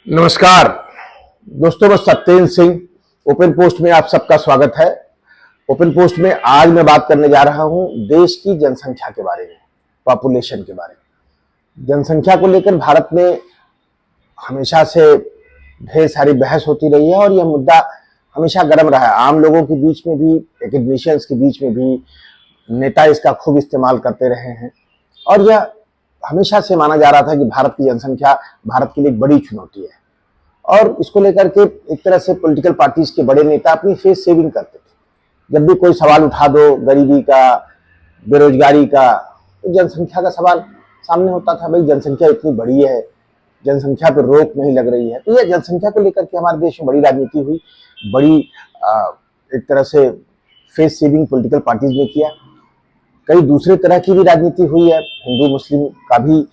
नमस्कार दोस्तों, मैं सत्येंद्र सिंह। ओपन पोस्ट में आप सबका स्वागत है। ओपन पोस्ट में आज मैं बात करने जा रहा हूं देश की जनसंख्या के बारे में, पॉपुलेशन के बारे में। जनसंख्या को लेकर भारत में हमेशा से ढेर सारी बहस होती रही है और यह मुद्दा हमेशा गर्म रहा है। आम लोगों के बीच में भी, एकेडमिशियंस के बीच में भी, नेता इसका खूब इस्तेमाल करते रहे हैं और यह हमेशा से माना जा रहा था कि भारत की जनसंख्या भारत के लिए एक बड़ी चुनौती है। और इसको लेकर के एक तरह से पॉलिटिकल पार्टीज के बड़े नेता अपनी फेस सेविंग करते थे। जब भी कोई सवाल उठा दो गरीबी का, बेरोजगारी का, तो जनसंख्या का सवाल सामने होता था। भाई जनसंख्या इतनी बड़ी है, जनसंख्या पर रोक नहीं लग रही है। तो यह जनसंख्या को लेकर के हमारे देश में बड़ी राजनीति हुई, बड़ी एक तरह से फेस सेविंग पॉलिटिकल पार्टीज ने किया। कई दूसरे तरह की भी राजनीति हुई है, हिंदू मुस्लिम का भी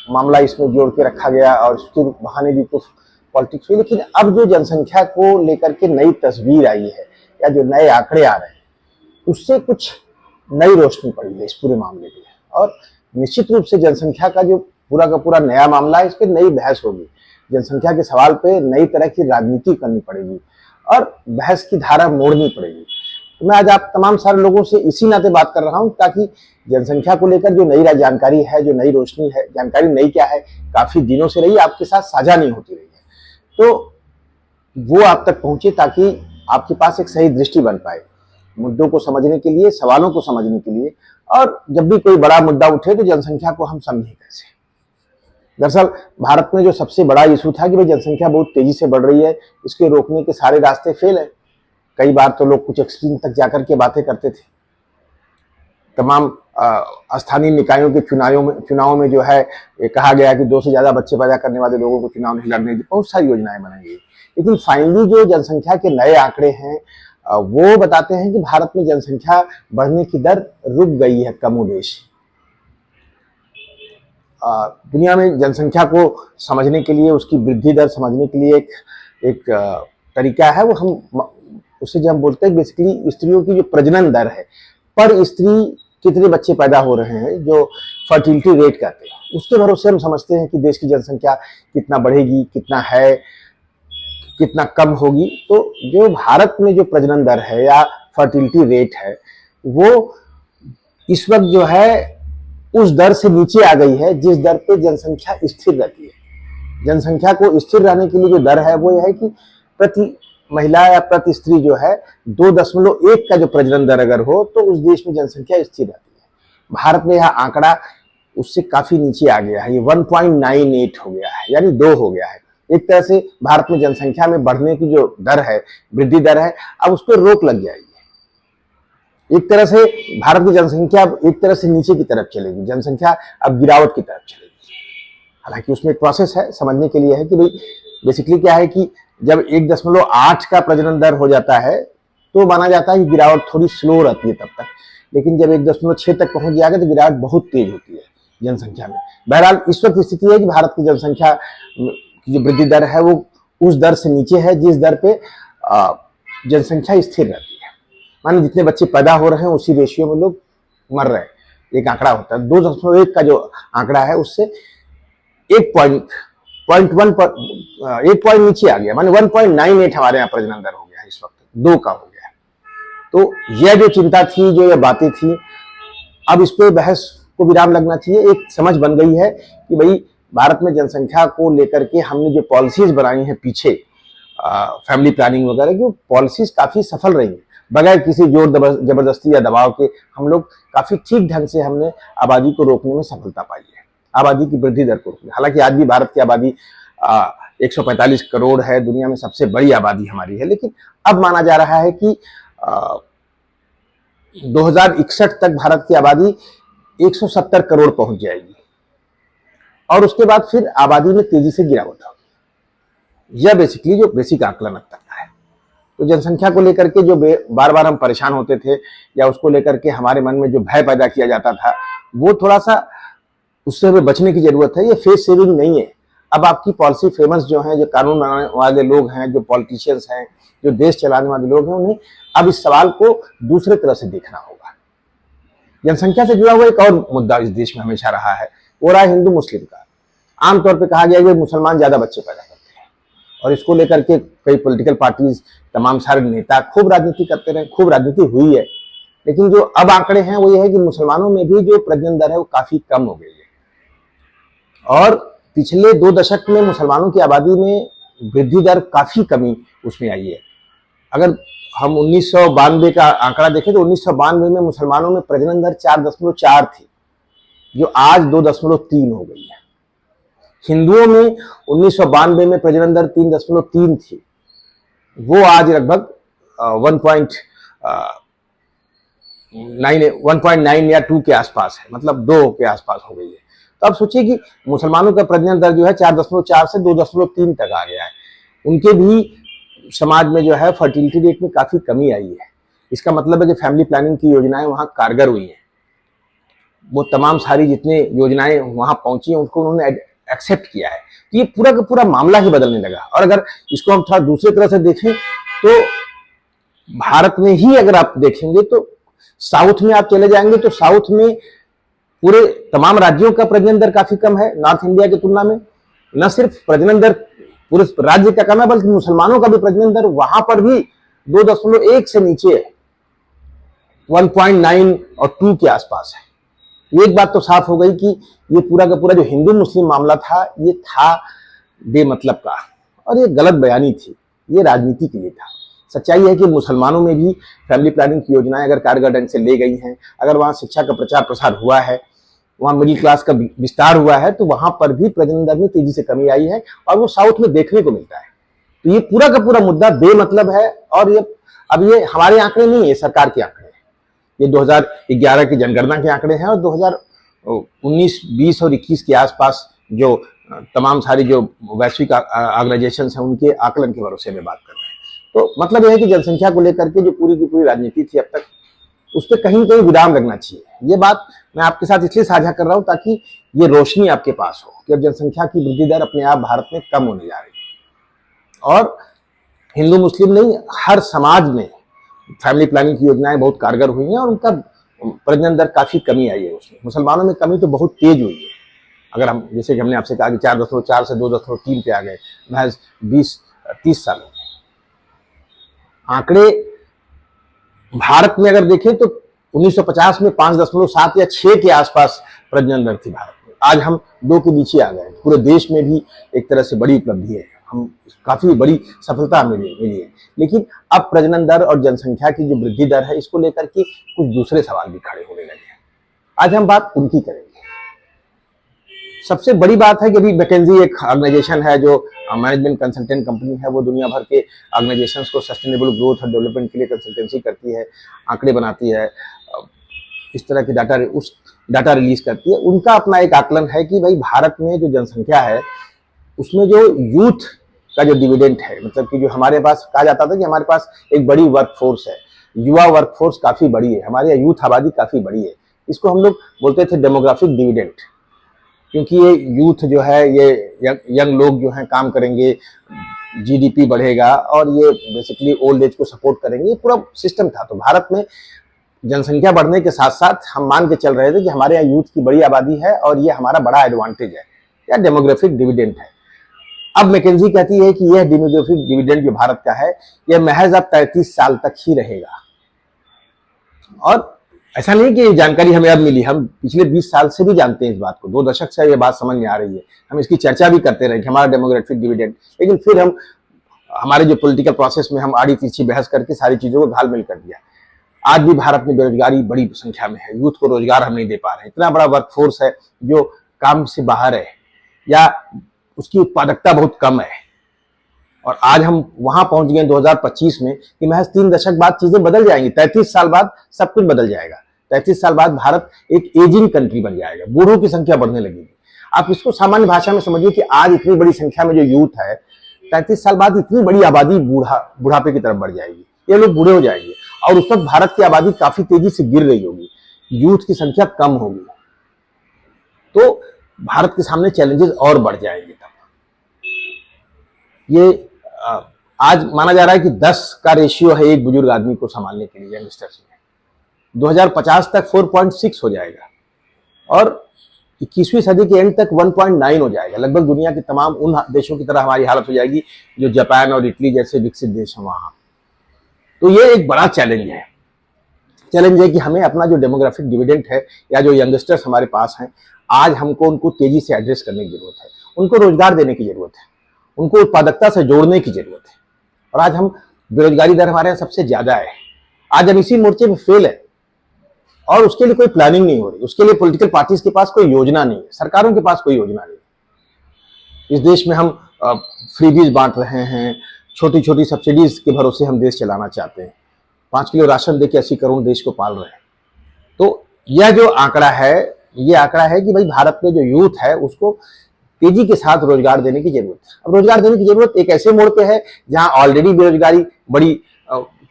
मामला इसमें जोड़ के रखा गया और उसके बहाने भी कुछ पॉलिटिक्स हुई। लेकिन अब जो जनसंख्या को लेकर के नई तस्वीर आई है या जो नए आंकड़े आ रहे हैं, उससे कुछ नई रोशनी पड़ी है इस पूरे मामले में। और निश्चित रूप से जनसंख्या का जो पूरा का पूरा नया मामला है, इस पर नई बहस होगी। जनसंख्या के सवाल पे नई तरह की राजनीति करनी पड़ेगी और बहस की धारा मोड़नी पड़ेगी। तो मैं आज आप तमाम सारे लोगों से इसी नाते बात कर रहा हूं ताकि जनसंख्या को लेकर जो नई जानकारी है, जो नई रोशनी है, जानकारी नई क्या है, काफी दिनों से रही, आपके साथ साझा नहीं होती रही है, तो वो आप तक पहुंचे ताकि आपके पास एक सही दृष्टि बन पाए मुद्दों को समझने के लिए, सवालों को समझने के लिए। और जब भी कोई बड़ा मुद्दा उठे तो जनसंख्या को हम समझें कैसे। दरअसल भारत में जो सबसे बड़ा इशू था कि भाई जनसंख्या बहुत तेजी से बढ़ रही है, इसके रोकने के सारे रास्ते फेल है। कई बार तो लोग कुछ एक्सट्रीम तक जाकर के बातें करते थे। तमाम स्थानीय निकायों के चुनावों में जो है ये कहा गया कि 2 से ज्यादा बच्चे पैदा करने वाले लोगों को चुनाव नहीं लड़ने दी। बहुत सारी योजनाएं बनाई गई, लेकिन फाइनली जो जनसंख्या के नए आंकड़े हैं वो बताते हैं कि भारत में जनसंख्या बढ़ने की दर रुक गई है कमोबेश। दुनिया में जनसंख्या को समझने के लिए, उसकी वृद्धि दर समझने के लिए एक तरीका है, वो हम उसे जब हम बोलते हैं बेसिकली स्त्रियों की जो प्रजनन दर है, पर स्त्री कितने बच्चे पैदा हो रहे हैं, जो फर्टिलिटी रेट कहते हैं, उसके भरोसे हम समझते हैं कि देश की जनसंख्या कितना बढ़ेगी, कितना है, कितना कम होगी। तो जो भारत में जो प्रजनन दर है या फर्टिलिटी रेट है, वो इस वक्त जो है उस दर से नीचे आ गई है जिस दर पे जनसंख्या स्थिर रहती है। जनसंख्या को स्थिर रहने के लिए जो दर है वो यह है कि प्रति महिला या प्रति स्त्री जो है 2.1 का जो प्रजनन दर अगर हो तो उस देश में जनसंख्या स्थिर रहती है। भारत में यह आंकड़ा उससे काफी नीचे आ गया है, ये 1.98 हो गया है, यानी 2 हो गया है। एक तरह से भारत में जनसंख्या में बढ़ने की जो दर है, वृद्धि दर है, अब उस पर रोक लग जाएगी। एक तरह से भारत की जनसंख्या एक तरह से नीचे की तरफ चलेगी, जनसंख्या अब गिरावट की तरफ चलेगी। हालांकि उसमें एक प्रोसेस है, समझने के लिए है कि भाई बेसिकली क्या है कि जब 1.8 का प्रजनन दर हो जाता है तो माना जाता है कि गिरावट थोड़ी स्लो रहती है तब तक, लेकिन जब 1.6 तक पहुंच जाएगा तो गिरावट बहुत तेज होती है जनसंख्या में। बहरहाल इस वक्त स्थिति है कि भारत की जनसंख्या की जो वृद्धि दर है वो उस दर से नीचे है जिस दर पे जनसंख्या स्थिर रहती है। माने जितने बच्चे पैदा हो रहे हैं उसी रेशियो में लोग मर रहे हैं। एक आंकड़ा होता है 2.1 का जो आंकड़ा है उससे 1 पॉइंट नीचे आ गया, माने 1.98 हमारे यहाँ प्रजनन दर हो गया है, इस वक्त 2 का हो गया है। तो यह जो चिंता थी, जो यह बातें थी, अब इस पे बहस को विराम लगना चाहिए। एक समझ बन गई है कि भाई भारत में जनसंख्या को लेकर के हमने जो पॉलिसीज बनाई हैं पीछे, फैमिली प्लानिंग वगैरह की, पॉलिसीज काफी सफल रही है। बगैर किसी जोर जबरदस्ती या दबाव के हम लोग काफी ठीक ढंग से हमने आबादी को रोकने में सफलता पाई है, आबादी की वृद्धि दर को रोकने। हालांकि आज भी भारत की आबादी 145 करोड़ है, दुनिया में सबसे बड़ी आबादी हमारी है, लेकिन अब माना जा रहा है कि 2061 तक भारत की आबादी 170 करोड़ पहुंच जाएगी और उसके बाद फिर आबादी में तेजी से गिरावट होगी। यह बेसिकली जो बेसिक आकलन अब तक है। तो जनसंख्या को लेकर के जो बार बार हम परेशान होते थे या उसको लेकर के हमारे मन में जो भय पैदा किया जाता था, वो थोड़ा सा उससे हमें बचने की जरूरत है। ये फेस सेविंग नहीं है। अब आपकी पॉलिसी फेमस जो हैं, जो कानून बनाने वाले लोग हैं, जो पॉलिटिशियंस हैं, जो देश चलाने वाले लोग हैं, उन्हें अब इस सवाल को दूसरे तरह से देखना होगा। जनसंख्या से जुड़ा हुआ एक और मुद्दा इस देश में हमेशा रहा है, वो रहा हिंदू मुस्लिम का। आमतौर पर कहा गया कि मुसलमान ज्यादा बच्चे पैदा करते हैं, और इसको लेकर के कई पॉलिटिकल पार्टीज, तमाम सारे नेता खूब राजनीति करते रहे, खूब राजनीति हुई है। लेकिन जो अब आंकड़े हैं वो ये है कि मुसलमानों में भी जो प्रजनन दर है वो काफी कम हो गई है और पिछले 2 दशक में मुसलमानों की आबादी में वृद्धि दर काफी कमी उसमें आई है। अगर हम 1992 का आंकड़ा देखें तो 1992 में मुसलमानों में प्रजनन दर 4.4 थी, जो आज 2.3 हो गई है। हिंदुओं में 1992 में प्रजनन दर 3.3 थी, वो आज लगभग 1.9 या 2 के आसपास है, मतलब 2 के आसपास हो गई है। तो अब सोचिए कि मुसलमानों का प्रजनन दर जो है 4.4 से 2.3 तक आ गया है। उनके भी समाज में जो है फर्टिलिटी रेट में काफी कमी आई है। इसका मतलब है कि फैमिली प्लानिंग की योजनाएं वहां कारगर हुई हैं। वो तमाम सारी जितने योजनाएं वहां पहुंची हैं उनको उन्होंने एक्सेप्ट किया है। तो ये पूरा का पूरा मामला ही बदलने लगा। और अगर इसको हम थोड़ा दूसरी तरह से देखें तो भारत में ही अगर आप देखेंगे तो साउथ में आप चले जाएंगे तो साउथ में पूरे तमाम राज्यों का प्रजनन दर काफी कम है नॉर्थ इंडिया की तुलना में। न सिर्फ प्रजनन दर पूरे राज्य का कम है बल्कि मुसलमानों का भी प्रजनन दर वहां पर भी 2.1 से नीचे है, 1.9 और 2 के आसपास है। एक बात तो साफ हो गई कि ये पूरा का पूरा जो हिंदू मुस्लिम मामला था ये था बेमतलब का और ये गलत बयानी थी, ये राजनीति के लिए था। सच्चाई है कि मुसलमानों में भी फैमिली प्लानिंग की योजनाएं अगर कारगर ढंग से ले गई हैं, अगर वहां शिक्षा का प्रचार प्रसार हुआ है, वहां मिडिल क्लास का विस्तार हुआ है, तो वहां पर भी प्रजनन दर में तेजी से कमी आई है और वो साउथ में देखने को मिलता है। तो ये पूरा का पूरा मुद्दा बेमतलब है और ये हमारे आंकड़े नहीं है, सरकार के आंकड़े हैं। ये 2011 की जनगणना के आंकड़े हैं और 2019, 20 और 21 के आसपास जो तमाम सारी जो वैश्विक ऑर्गेनाइजेशन हैं उनके आकलन के भरोसे में बात कर रहे हैं। तो मतलब यह है कि जनसंख्या को लेकर के जो पूरी की पूरी राजनीति थी अब तक, उस पर कहीं कहीं विराम लगना चाहिए। ये बात मैं आपके साथ इसलिए साझा कर रहा हूं ताकि ये रोशनी आपके पास हो कि अब जनसंख्या की वृद्धि दर अपने आप भारत में कम होने जा रही है और हिंदू मुस्लिम नहीं, हर समाज में फैमिली प्लानिंग की योजनाएं बहुत कारगर हुई हैं और उनका प्रजनन दर काफी कमी आई है। उसमें मुसलमानों में कमी तो बहुत तेज हुई है। अगर हम जैसे कि हमने आपसे कहा कि 4.4 से 2.3 पे आ गए महज 20-30 सालों में। आंकड़े भारत में अगर देखें तो 1950 में 5.7 या 6 के आसपास प्रजनन दर थी भारत में। आज हम 2 के नीचे आ गए। पूरे देश में भी एक तरह से बड़ी उपलब्धि है, हम काफी बड़ी सफलता मिली है। लेकिन अब प्रजनन दर और जनसंख्या की जो वृद्धि दर है इसको लेकर के कुछ दूसरे सवाल भी खड़े होने लगे हैं। आज हम बात उनकी करेंगे। सबसे बड़ी बात है कि अभी मैकेंजी एक ऑर्गेनाइजेशन है जो मैनेजमेंट कंसल्टेंट कंपनी है, वो दुनिया भर के ऑर्गेनाइजेशंस को सस्टेनेबल ग्रोथ और डेवलपमेंट के लिए कंसल्टेंसी करती है, आंकड़े बनाती है, इस तरह की डाटा रिलीज करती है। उनका अपना एक आकलन है कि भाई भारत में जो जनसंख्या है उसमें जो यूथ का जो डिविडेंड है, मतलब कि जो हमारे पास कहा जाता था कि हमारे पास एक बड़ी वर्कफोर्स है, युवा वर्कफोर्स काफी बड़ी है, हमारे यहाँ यूथ आबादी काफी बड़ी है। इसको हम लोग बोलते थे डेमोग्राफिक डिविडेंड, क्योंकि ये यूथ जो है, ये यंग लोग जो हैं काम करेंगे, जीडीपी बढ़ेगा और ये बेसिकली ओल्ड एज को सपोर्ट करेंगे, ये पूरा सिस्टम था। तो भारत में जनसंख्या बढ़ने के साथ साथ हम मान के चल रहे थे कि हमारे यहाँ यूथ की बड़ी आबादी है और ये हमारा बड़ा एडवांटेज है या डेमोग्राफिक डिविडेंड है। अब मैकेंजी कहती है कि यह डेमोग्राफिक डिविडेंड जो भारत का है यह महज अब 33 साल तक ही रहेगा। और ऐसा नहीं कि ये जानकारी हमें अब मिली, हम पिछले 20 साल से भी जानते हैं इस बात को, 2 दशक से ये बात समझ में आ रही है, हम इसकी चर्चा भी करते रहे कि हमारा डेमोग्राफिक डिविडेंड। लेकिन फिर हम हमारे जो पॉलिटिकल प्रोसेस में हम आड़ी तिरछी बहस करके सारी चीजों को घालमेल कर दिया। आज भी भारत में बेरोजगारी बड़ी संख्या में है, यूथ को रोजगार हम नहीं दे पा रहे, इतना बड़ा वर्कफोर्स है जो काम से बाहर है या उसकी उत्पादकता बहुत कम है। और आज हम वहां पहुंच गए 2025 में कि महज 3 दशक बाद चीजें बदल जाएंगी, 33 साल बाद सब कुछ बदल जाएगा। 33 साल बाद भारत एक एजिंग कंट्री बन जाएगा, बूढ़ों की संख्या बढ़ने लगेगी। आप इसको सामान्य भाषा में समझिए कि आज इतनी बड़ी संख्या में जो यूथ है, 33 साल बाद इतनी बड़ी आबादी बुढ़ापे की तरफ बढ़ जाएगी, ये लोग बूढ़े हो जाएंगे और उस वक्त भारत की आबादी काफी तेजी से गिर रही होगी, यूथ की संख्या कम होगी, तो भारत के सामने चैलेंजेस और बढ़ जाएंगे। तब ये आज माना जा रहा है कि 10 का रेशियो है एक बुजुर्ग आदमी को संभालने के लिए यंगस्टर्स में। 2050 तक 4.6 हो जाएगा और 21वीं सदी के एंड तक 1.9 हो जाएगा। लगभग दुनिया के तमाम उन देशों की तरह हमारी हालत हो जाएगी जो जापान और इटली जैसे विकसित देश हैं वहां। तो ये एक बड़ा चैलेंज है। चैलेंज है कि हमें अपना जो डेमोग्राफिक डिविडेंड है या जो यंगस्टर्स हमारे पास हैं, आज हमको उनको तेजी से एड्रेस करने की जरूरत है, उनको रोजगार देने की जरूरत है, उनको उत्पादकता से जोड़ने की जरूरत है। और आज हम बेरोजगारी दर हमारे यहाँ सबसे ज्यादा है। आज हम इसी मोर्चे में फेल है और उसके लिए कोई प्लानिंग नहीं हो रही, उसके लिए पॉलिटिकल पार्टीज के पास कोई योजना नहीं है, सरकारों के पास कोई योजना नहीं है। इस देश में हम फ्रीबीज बांट रहे हैं, छोटी छोटी सब्सिडीज के भरोसे हम देश चलाना चाहते हैं। 5 किलो राशन देके 80 करोड़ देश को पाल रहे हैं। तो यह जो आंकड़ा है, ये आंकड़ा है कि भाई भारत में जो यूथ है उसको तेजी के साथ रोजगार देने की जरूरत है। अब रोजगार देने की जरूरत एक ऐसे मोड़ पे है जहां ऑलरेडी बेरोजगारी बड़ी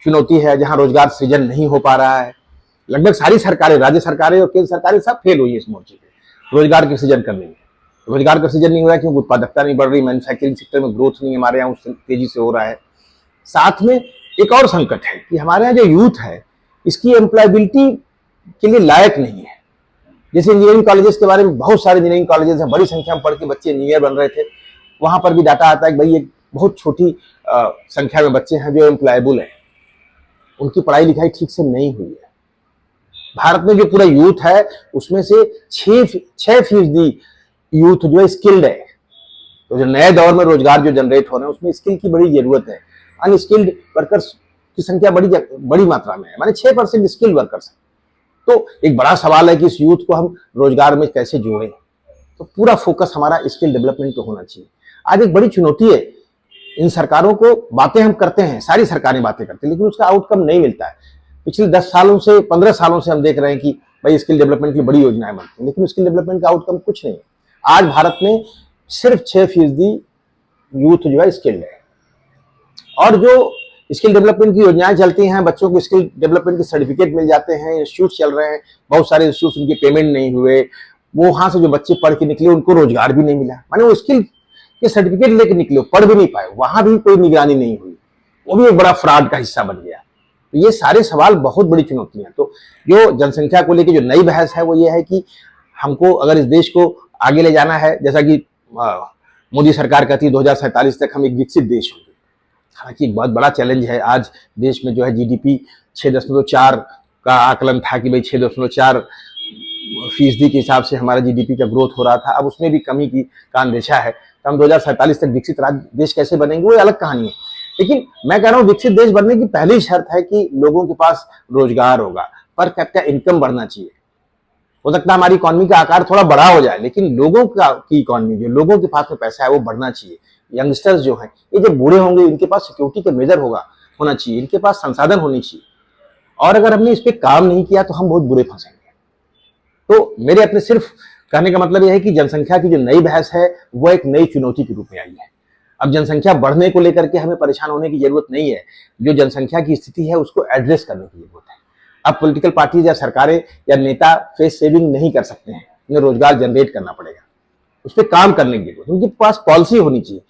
चुनौती है, जहां रोजगार सृजन नहीं हो पा रहा है। लगभग सारी सरकारें, राज्य सरकारें और केंद्र सरकारें सब फेल हुई है इस मोर्चे पे रोजगार के सृजन करने में। रोजगार का सृजन नहीं हो रहा है क्योंकि उत्पादकता नहीं बढ़ रही, मैन्युफैक्चरिंग सेक्टर में ग्रोथ नहीं हमारे यहाँ उस तेजी से हो रहा है। साथ में एक और संकट है कि हमारे यहाँ जो यूथ है इसकी एम्प्लॉयबिलिटी के लिए लायक नहीं है। जैसे इंजीनियरिंग कॉलेजेस के बारे में, बहुत सारे इंजीनियरिंग कॉलेजेस हैं, बड़ी संख्या में पढ़ के बच्चे इंजीनियर बन रहे थे, वहां पर भी डाटा आता है कि भाई एक बहुत छोटी संख्या में बच्चे हैं जो एम्प्लॉयबल हैं, उनकी पढ़ाई लिखाई ठीक से नहीं हुई है। भारत में जो पूरा यूथ है उसमें से 6% यूथ जो है स्किल्ड है। तो जो नए दौर में रोजगार जो जनरेट हो रहे हैं उसमें स्किल की बड़ी जरूरत है। अनस्किल्ड वर्कर्स की संख्या बड़ी मात्रा में है, माने 6% स्किल्ड वर्कर्स है। तो एक बड़ा सवाल है कि इस यूथ को हम रोजगार में कैसे जोड़ें। तो पूरा फोकस हमारा स्किल डेवलपमेंट पे होना चाहिए। आज एक बड़ी चुनौती है, इन सरकारों को बातें हम करते हैं, सारी सरकारें बातें करती हैं, लेकिन उसका आउटकम नहीं मिलता है। पिछले 10 सालों से 15 सालों से हम देख रहे हैं कि भाई स्किल डेवलपमेंट की बड़ी योजनाएं बनती हैं, लेकिन स्किल डेवलपमेंट का आउटकम कुछ नहीं है। आज भारत में सिर्फ 6% यूथ जो है स्किल्ड है। और जो स्किल डेवलपमेंट की योजनाएं चलती हैं, बच्चों को स्किल डेवलपमेंट के सर्टिफिकेट मिल जाते हैं, इंस्टीट्यूट चल रहे हैं, बहुत सारे इंस्टीट्यूट उनके पेमेंट नहीं हुए, वो वहां से जो बच्चे पढ़ के निकले उनको रोजगार भी नहीं मिला। माने वो स्किल के सर्टिफिकेट लेके निकले, पढ़ भी नहीं पाए, वहां भी कोई निगरानी नहीं हुई, वो भी एक बड़ा फ्रॉड का हिस्सा बन गया। तो ये सारे सवाल बहुत बड़ी चुनौती हैं। तो जो जनसंख्या को लेकर जो नई बहस है वो ये है कि हमको अगर इस देश को आगे ले जाना है, जैसा कि मोदी सरकार कहती है 2047 तक हम एक विकसित देश होंगे। हालांकि एक बहुत बड़ा चैलेंज है। आज देश में जो है जीडीपी 6.4 का आकलन था कि भाई 6.4% के हिसाब से हमारा जीडीपी का ग्रोथ हो रहा था, अब उसमें भी कमी का अंदेशा है। तो हम 2047 तक विकसित देश कैसे बनेंगे वो अलग कहानी है। लेकिन मैं कह रहा हूँ विकसित देश बनने की पहली शर्त है कि लोगों के पास रोजगार होगा, पर कैपिटा इनकम बढ़ना चाहिए। हो सकता है हमारी इकोनॉमी का आकार थोड़ा बड़ा हो जाए, लेकिन लोगों की इकोनॉमी, जो लोगों के पास में पैसा है वो बढ़ना चाहिए। यंगस्टर्स जो हैं, ये जब बूढ़े होंगे इनके पास सिक्योरिटी का मेजर होना चाहिए, इनके पास संसाधन होने चाहिए। और अगर हमने इस पे काम नहीं किया तो हम बहुत बुरे फंसेंगे। तो मेरे अपने सिर्फ कहने का मतलब यह है कि जनसंख्या की जो नई बहस है वो एक नई चुनौती के रूप में आई है। अब जनसंख्या बढ़ने को लेकर के हमें परेशान होने की जरूरत नहीं है, जो जनसंख्या की स्थिति है उसको एड्रेस करने की जरूरत है। अब पॉलिटिकल पार्टीज या सरकारें या नेता फेस सेविंग नहीं कर सकते हैं, उन्हें रोजगार जनरेट करना पड़ेगा, उस पर काम करने की जरूरत, उनके पास पॉलिसी होनी चाहिए।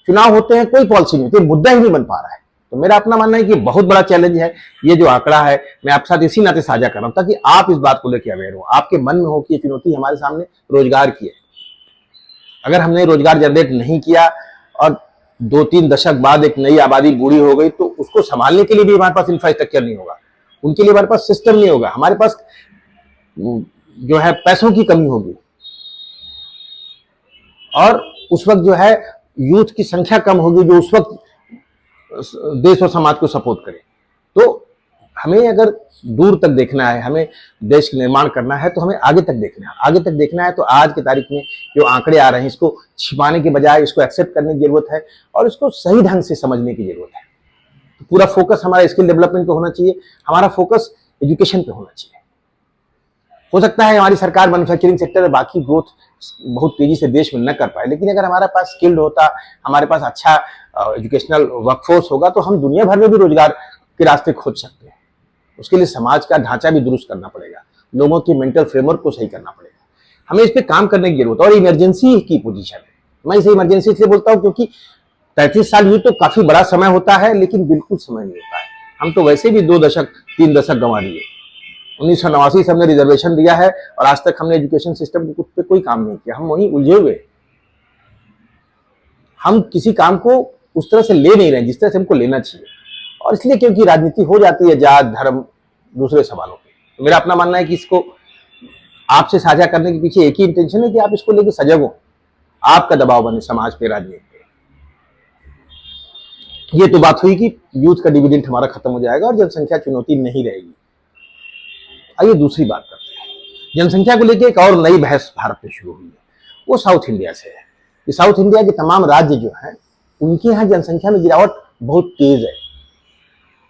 चुनाव होते हैं, कोई पॉलिसी नहीं होती, मुद्दा ही नहीं बन पा रहा है। तो मेरा अपना मानना है कि बहुत बड़ा चैलेंज है ये जो आंकड़ा है। मैं आपके साथ इसी नाते साझा कर रहा हूं ताकि आप इस बात को लेकर अवेयर हो, आपके मन में हो कि ये चुनौती हमारे सामने रोजगार की है। अगर हमने रोजगार जनरेट नहीं किया और 2-3 दशक बाद एक नई आबादी बूढ़ी हो गई तो उसको संभालने के लिए भी हमारे पास इंफ्रास्ट्रक्चर नहीं होगा, उनके लिए हमारे पास सिस्टम नहीं होगा, हमारे पास जो है पैसों की कमी होगी और उस वक्त जो है यूथ की संख्या कम होगी जो उस वक्त देश और समाज को सपोर्ट करे। तो हमें अगर दूर तक देखना है, हमें देश का निर्माण करना है, तो हमें आगे तक देखना है। आगे तक देखना है तो आज की तारीख में जो आंकड़े आ रहे हैं इसको छिपाने के बजाय इसको एक्सेप्ट करने की जरूरत है और इसको सही ढंग से समझने की जरूरत है। तो पूरा फोकस हमारा स्किल डेवलपमेंट पे होना चाहिए, हमारा फोकस एजुकेशन पे होना चाहिए। हो सकता है हमारी सरकार मैन्युफैक्चरिंग सेक्टर और बाकी ग्रोथ बहुत तेजी से देश में न कर पाए, लेकिन अगर हमारे पास स्किल्ड होता, हमारे पास अच्छा एजुकेशनल वर्कफोर्स होगा तो हम दुनिया भर में भी रोजगार के रास्ते खोज सकते हैं। उसके लिए समाज का ढांचा भी दुरुस्त करना पड़ेगा, लोगों की मेंटल फ्रेमवर्क को सही करना पड़ेगा, हमें इस पर काम करने की जरूरत है। और इमरजेंसी की पोजीशन है, मैं इसे इमरजेंसी इसलिए बोलता हूँ क्योंकि 33 साल ये तो काफी बड़ा समय होता है, लेकिन बिल्कुल समय नहीं होता है। हम तो वैसे भी 2 दशक 3 दशक गंवा दिए। 1989 से हमने रिजर्वेशन दिया है और आज तक हमने एजुकेशन सिस्टम पे कोई काम नहीं किया। हम वहीं उलझे हुए, हम किसी काम को उस तरह से ले नहीं रहे जिस तरह से हमको लेना चाहिए। और इसलिए क्योंकि राजनीति हो जाती है जात धर्म दूसरे सवालों पे। तो मेरा अपना मानना है कि इसको आपसे साझा करने के पीछे एक ही इंटेंशन है कि आप इसको लेकर सजग हो, आपका दबाव बने समाज पे, राजनीति पे। ये तो बात हुई कि यूथ का डिविडेंड हमारा खत्म हो जाएगा और जनसंख्या चुनौती नहीं रहेगी। आइए दूसरी बात करते हैं। जनसंख्या को लेकर एक और नई बहस भारत में शुरू हुई है, वो साउथ इंडिया से है। कि साउथ इंडिया के तमाम राज्य जो हैं उनके यहाँ जनसंख्या में गिरावट बहुत तेज है।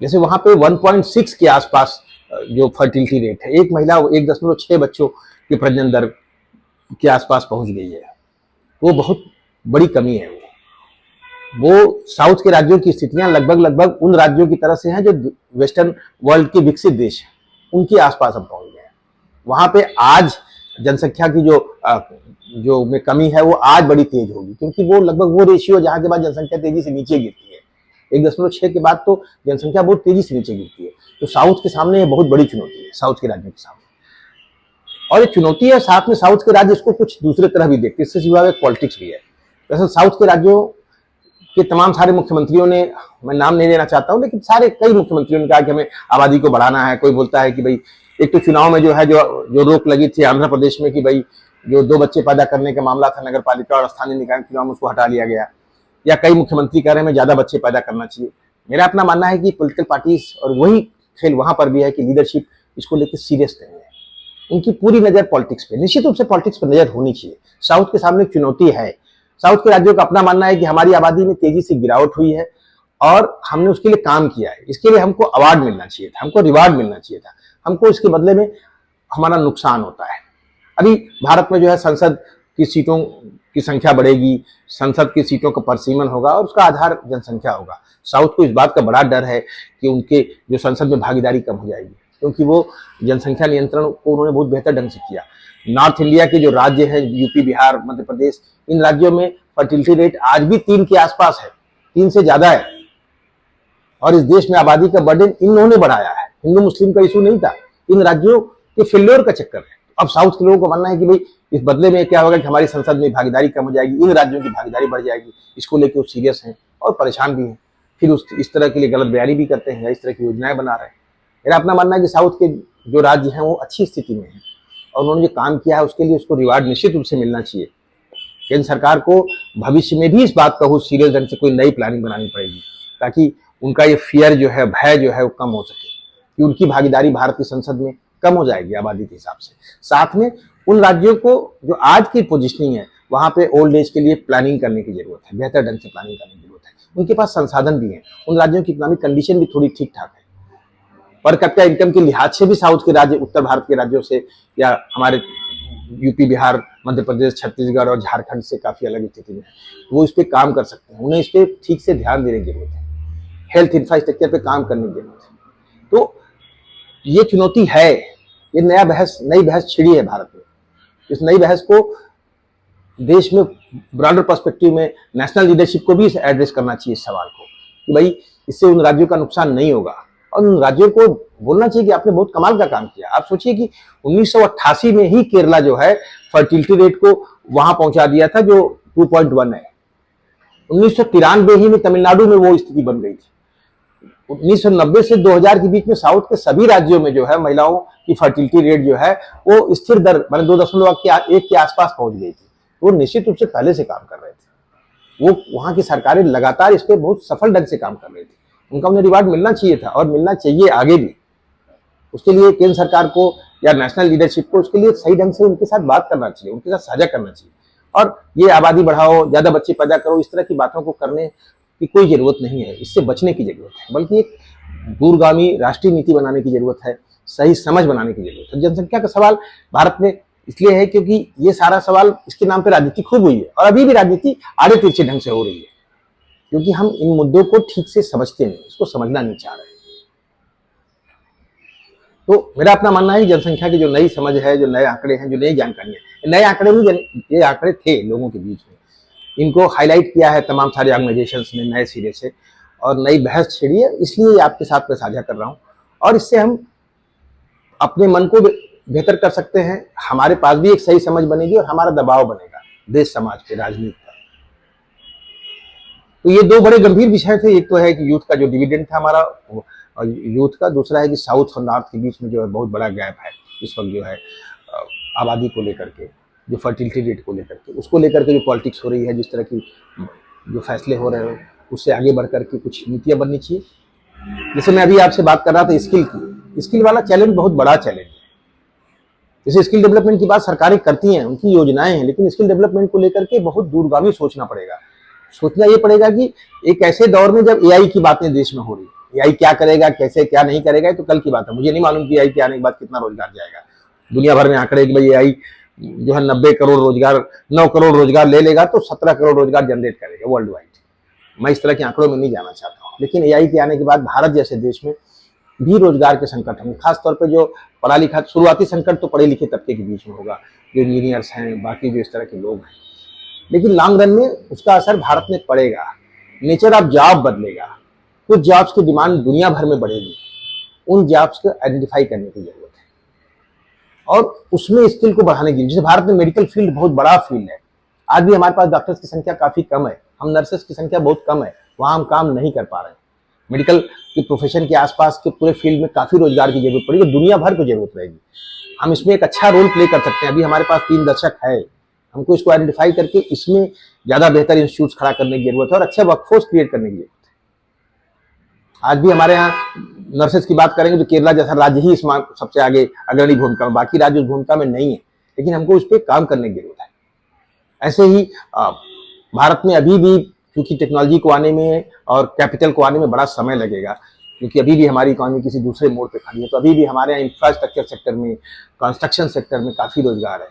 जैसे वहां पे 1.6 के आसपास जो फर्टिलिटी रेट है, एक महिला 1.6 बच्चों के प्रजनन दर के आसपास पहुंच गई है। वो बहुत बड़ी कमी है। वो साउथ के राज्यों की स्थितियां लगभग उन राज्यों की तरह से हैं जो वेस्टर्न वर्ल्ड के विकसित देश हैं, उनके आसपास हम पहुंच गए हैं। वहां पे आज जनसंख्या की जो में कमी है वो आज बड़ी तेज होगी, क्योंकि वो लगभग वो रेशियो जहां के बाद जनसंख्या तेजी से नीचे गिरती है। 1.6 के बाद तो जनसंख्या बहुत तेजी से नीचे गिरती है। तो साउथ के सामने ये बहुत बड़ी चुनौती है, साउथ के राज्यों के सामने। और ये चुनौती है, साथ में साउथ के राज्य इसको कुछ दूसरे तरह भी देखते हैं। इससे जुड़ा एक पॉलिटिक्स भी है। वैसे साउथ के राज्यों के तमाम सारे मुख्यमंत्रियों ने, मैं नाम नहीं लेना चाहता हूं, लेकिन कई मुख्यमंत्रियों ने कहा कि हमें आबादी को बढ़ाना है। कोई बोलता है कि भाई, एक तो चुनाव में जो रोक लगी थी आंध्र प्रदेश में कि भाई जो 2 बच्चे पैदा करने का मामला था नगर पालिका और स्थानीय निकाय चुनाव में, उसको हटा लिया गया। या कई मुख्यमंत्री कह रहे हैं हमें ज्यादा बच्चे पैदा करना चाहिए। मेरा अपना मानना है कि पॉलिटिकल पार्टीज, और वही खेल वहां पर भी है कि लीडरशिप इसको लेकर सीरियस नहीं है। उनकी पूरी नजर पॉलिटिक्स पे, निश्चित रूप से पॉलिटिक्स पर नजर होनी चाहिए। साउथ के सामने चुनौती है। साउथ के राज्यों का अपना मानना है कि हमारी आबादी में तेजी से गिरावट हुई है और हमने उसके लिए काम किया है। इसके लिए हमको अवार्ड मिलना चाहिए था, हमको रिवार्ड मिलना चाहिए था। हमको इसके बदले में हमारा नुकसान होता है। अभी भारत में संसद की सीटों की संख्या बढ़ेगी, संसद की सीटों का परिसीमन होगा और उसका आधार जनसंख्या होगा। साउथ को इस बात का बड़ा डर है कि उनके जो संसद में भागीदारी कम हो जाएगी, क्योंकि वो जनसंख्या नियंत्रण को उन्होंने बहुत बेहतर ढंग से किया। नॉर्थ इंडिया के जो राज्य हैं, यूपी, बिहार, मध्य प्रदेश, इन राज्यों में फर्टिलिटी रेट आज भी 3 के आसपास है, 3 से ज्यादा है। और इस देश में आबादी का बर्डन इन्होंने बढ़ाया है, हिंदू मुस्लिम का इशू नहीं था। इन राज्यों के फेल्योर का चक्कर है। अब साउथ के लोगों का मानना है कि भाई इस बदले में क्या होगा कि हमारी संसद में भागीदारी कम हो जाएगी, इन राज्यों की भागीदारी बढ़ जाएगी। इसको लेकर वो सीरियस हैं और परेशान भी हैं। फिर इस तरह के लिए गलत बयानी भी करते हैं या इस तरह की योजनाएं बना रहे हैं। मेरा अपना मानना है कि साउथ के जो राज्य हैं वो अच्छी स्थिति में हैं और उन्होंने जो काम किया है उसके लिए उसको रिवार्ड निश्चित रूप से मिलना चाहिए। केंद्र सरकार को भविष्य में भी इस बात का सीरियस ढंग से कोई नई प्लानिंग बनानी पड़ेगी, ताकि उनका ये फियर भय वो कम हो सके, कि उनकी भागीदारी भारत की संसद में कम हो जाएगी आबादी के हिसाब से। साथ में उन राज्यों को जो आज की पोजीशनिंग है वहां पे ओल्ड एज के लिए प्लानिंग करने की जरूरत है, बेहतर ढंग से प्लानिंग करने की जरूरत है। उनके पास संसाधन भी है, उन राज्यों की इकोनॉमिक कंडीशन भी थोड़ी ठीक ठाक है। पर कैपिटा इनकम के लिहाज से भी साउथ के राज्य उत्तर भारत के राज्यों से या हमारे यूपी, बिहार, मध्य प्रदेश, छत्तीसगढ़ और झारखंड से काफी अलग स्थिति में है। वो इस पे काम कर सकते हैं, उन्हें इस पे ठीक से ध्यान देने की जरूरत है, हेल्थ इंफ्रास्ट्रक्चर पे काम करने की जरूरत है। तो ये चुनौती है, ये नई बहस छिड़ी है भारत में। इस नई बहस को देश में ब्रॉडर पर्सपेक्टिव में नेशनल लीडरशिप को भी एड्रेस करना चाहिए इस सवाल को, कि भाई इससे उन राज्यों का नुकसान नहीं होगा। और उन राज्यों को बोलना चाहिए कि आपने बहुत कमाल का काम किया। आप सोचिए कि 1988 में ही केरला फर्टिलिटी रेट को वहां पहुंचा दिया था जो 2.1 है। 1993 ही में तमिलनाडु में वो स्थिति बन गई थी। 1990 से 2000 के बीच में साउथ के सभी राज्यों में महिलाओं की फर्टिलिटी रेट वो स्थिर दर 2.1 के आसपास पहुंच गई थी। वो निश्चित रूप से पहले से काम कर रहे थे। वो वहां की सरकारें लगातार इस पर बहुत सफल ढंग से काम कर रही थी। उनका उन्हें रिवार्ड मिलना चाहिए था और मिलना चाहिए आगे भी। उसके लिए केंद्र सरकार को या नेशनल लीडरशिप को उसके लिए सही ढंग से उनके साथ बात करना चाहिए, उनके साथ साझा करना चाहिए। और ये आबादी बढ़ाओ, ज्यादा बच्चे पैदा करो, इस तरह की बातों को करने की कोई जरूरत नहीं है। इससे बचने की जरूरत है, बल्कि एक दूरगामी राष्ट्रीय नीति बनाने की जरूरत है, सही समझ बनाने की जरूरत है। जनसंख्या का सवाल भारत में इसलिए है क्योंकि ये सारा सवाल इसके नाम पे राजनीति खूब हुई है और अभी भी राजनीति आड़े तिरछे ढंग से हो रही है, क्योंकि हम इन मुद्दों को ठीक से समझते नहीं, इसको समझना नहीं चाह रहे। तो मेरा अपना मानना है जनसंख्या की जो नई समझ है, जो नए आंकड़े हैं, जो नई जानकारी है, नए आंकड़े नहीं, ये आंकड़े थे लोगों के बीच में, इनको हाईलाइट किया है तमाम सारे ऑर्गेनाइजेशंस ने नए सिरे से और नई बहस छेड़ी है। इसलिए आपके साथ मैं साझा कर रहा हूं और इससे हम अपने मन को बेहतर कर सकते हैं, हमारे पास भी एक सही समझ बनेगी और हमारा दबाव बनेगा देश समाज पे, राजनीति पर। तो ये दो बड़े गंभीर विषय थे। एक तो है कि यूथ का जो डिविडेंड था हमारा यूथ का, दूसरा है कि साउथ और नॉर्थ के बीच में जो है बहुत बड़ा गैप है इस वक्त जो है आबादी को लेकर के, जो फर्टिलिटी रेट को लेकर के, उसको लेकर के जो पॉलिटिक्स हो रही है, जिस तरह की जो फैसले हो रहे हैं उससे आगे बढ़ करके कुछ नीतियाँ बननी चाहिए। जैसे मैं अभी आपसे बात कर रहा था स्किल की, स्किल वाला चैलेंज बहुत बड़ा चैलेंज है। जैसे स्किल डेवलपमेंट की बात सरकारें करती हैं, उनकी योजनाएं हैं, लेकिन स्किल डेवलपमेंट को लेकर के बहुत दूरगामी सोचना पड़ेगा। सोचना ये पड़ेगा कि एक ऐसे दौर में जब एआई की बातें देश में हो रही है, एआई क्या करेगा, कैसे क्या नहीं करेगा, तो कल की बात है। मुझे नहीं मालूम कि एआई के आने के बाद कितना रोजगार जाएगा। दुनिया भर में आंकड़े कि भाई एआई जो है 90 करोड़ रोजगार, 9 करोड़ रोजगार ले लेगा तो 17 करोड़ रोजगार जनरेट करेगा वर्ल्ड वाइड। मैं इस तरह के आंकड़ों में नहीं जाना चाहता हूँ, लेकिन एआई के आने के बाद भारत जैसे देश में भी रोजगार के संकट होंगे। खासतौर पर जो पढ़ा लिखा, शुरुआती संकट तो पढ़े लिखे तबके के बीच में होगा, जो इंजीनियर्स हैं, बाकी जो इस तरह के लोग हैं, लेकिन लॉन्ग रन में उसका असर भारत में पड़ेगा। नेचर ऑफ जॉब बदलेगा, कुछ जॉब्स की डिमांड दुनिया भर में बढ़ेगी। उन जॉब्स को आइडेंटिफाई करने की जरूरत है और उसमें स्किल को बढ़ाने की। जैसे भारत में मेडिकल फील्ड बहुत बड़ा फील्ड है, आज भी हमारे पास डॉक्टर्स की संख्या काफी कम है, हम नर्सेस की संख्या बहुत कम है, वहां हम काम नहीं कर पा रहे हैं। मेडिकल के प्रोफेशन के आसपास के पूरे फील्ड में काफी रोजगार की जरूरत पड़ेगी, दुनिया भर को जरूरत रहेगी। हम इसमें एक अच्छा रोल प्ले कर सकते हैं। अभी हमारे पास 3 दशक है, हमको इसको आइडेंटिफाई करके इसमें ज्यादा बेहतर इंस्टीट्यूट खड़ा करने की जरूरत है और अच्छा वर्कफोर्स क्रिएट करने की जरूरत है। आज भी हमारे यहाँ नर्सेस की बात करेंगे तो केरला जैसा राज्य ही इसमें सबसे आगे अग्रणी भूमिका में, बाकी राज्य उस भूमिका में नहीं है, लेकिन हमको उस पर काम करने की जरूरत है। ऐसे ही भारत में अभी भी क्योंकि टेक्नोलॉजी को आने में और कैपिटल को आने में बड़ा समय लगेगा, क्योंकि अभी भी हमारी इकोनॉमी किसी दूसरे मोड़ पे खड़ी है, तो अभी भी हमारे यहाँ इंफ्रास्ट्रक्चर सेक्टर में, कंस्ट्रक्शन सेक्टर में काफ़ी रोजगार है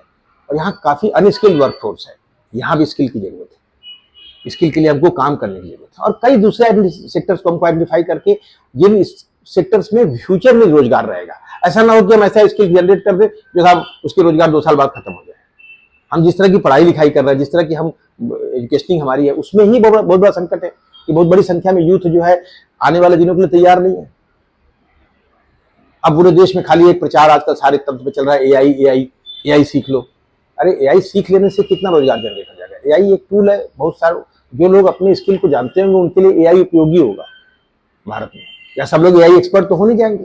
और यहाँ काफ़ी अनस्किल्ड वर्कफोर्स है। यहाँ भी स्किल की जरूरत है, स्किल के लिए हमको काम करने की जरूरत है और कई दूसरे सेक्टर्स को हमको आइडेंटिफाई करके जिन सेक्टर्स में फ्यूचर में रोजगार रहेगा। ऐसा ना हो कि हम ऐसा स्किल जनरेट कर दें जो साहब उसके रोजगार 2 साल बाद खत्म हो जाए। हम जिस तरह की पढ़ाई लिखाई कर रहे हैं, जिस तरह की हम एजुकेशनिंग हमारी है, उसमें ही बहुत बड़ा संकट है कि बहुत बड़ी संख्या में यूथ जो है आने वाले दिनों के लिए तैयार नहीं है। अब पूरे देश में खाली एक प्रचार आजकल सारे तंत्र पे चल रहा है, एआई एआई एआई सीख लो। अरे एआई सीख लेने से कितना रोजगार जनरेट हो जाएगा? एआई एक टूल है, बहुत सारे जो लोग अपने स्किल को जानते होंगे उनके लिए एआई उपयोगी होगा भारत में। या सब लोग एआई एक्सपर्ट तो हो नहीं जाएंगे,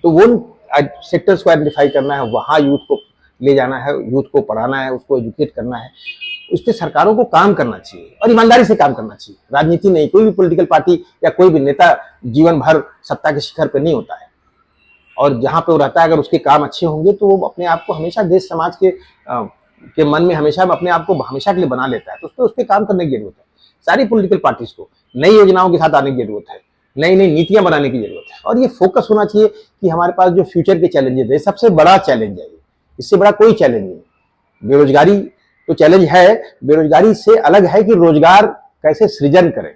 तो वो सेक्टर्स को आइडेंटिफाई करना है, वहां यूथ को ले जाना है, यूथ को पढ़ाना है, उसको एजुकेट करना है। उस पर सरकारों को काम करना चाहिए और ईमानदारी से काम करना चाहिए। राजनीति नहीं, कोई भी पॉलिटिकल पार्टी या कोई भी नेता जीवन भर सत्ता के शिखर पर नहीं होता है और जहां पे वो रहता है अगर उसके काम अच्छे होंगे तो वो अपने आप को हमेशा देश समाज के मन में हमेशा अपने आप को हमेशा के लिए बना लेता है। तो उस पर काम करने की जरूरत है। सारी पॉलिटिकल पार्टीज को नई योजनाओं के साथ आने की जरूरत है, नई नई नीतियां बनाने की जरूरत है और ये फोकस होना चाहिए कि हमारे पास जो फ्यूचर के चैलेंजेस है, सबसे बड़ा चैलेंज है, इससे बड़ा कोई चैलेंज नहीं। बेरोजगारी तो चैलेंज है, बेरोजगारी से अलग है कि रोजगार कैसे सृजन करें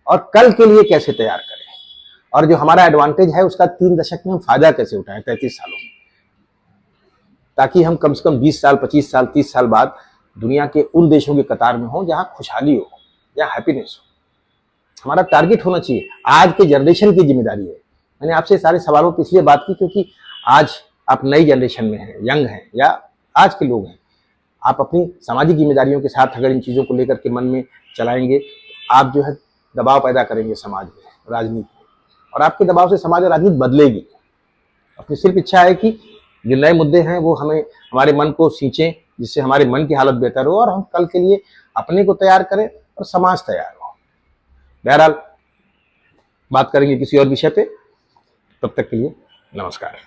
और कल के लिए कैसे तैयार करें और जो हमारा एडवांटेज है उसका 3 दशक में हम फायदा कैसे उठाएं 33 सालों में, ताकि हम कम से कम 20 साल, 25 साल, 30 साल बाद दुनिया के उन देशों की कतार में हो जहां खुशहाली हो, जहां हैप्पीनेस हो। हमारा टारगेट होना चाहिए। आज के जनरेशन की जिम्मेदारी है। मैंने आपसे सारे सवालों पर इसलिए बात की क्योंकि आज आप नई जनरेशन में हैं, यंग हैं या आज के लोग हैं। आप अपनी सामाजिक जिम्मेदारियों के साथ अगर इन चीज़ों को लेकर के मन में चलाएंगे, आप जो है दबाव पैदा करेंगे समाज में, राजनीति में, और आपके दबाव से समाज और राजनीति बदलेगी। अपनी सिर्फ इच्छा है कि जो नए मुद्दे हैं वो हमें हमारे मन को सींचें, जिससे हमारे मन की हालत बेहतर हो और हम कल के लिए अपने को तैयार करें और समाज तैयार हो। बहरहाल बात करेंगे किसी और विषय पे, तब तक के लिए नमस्कार।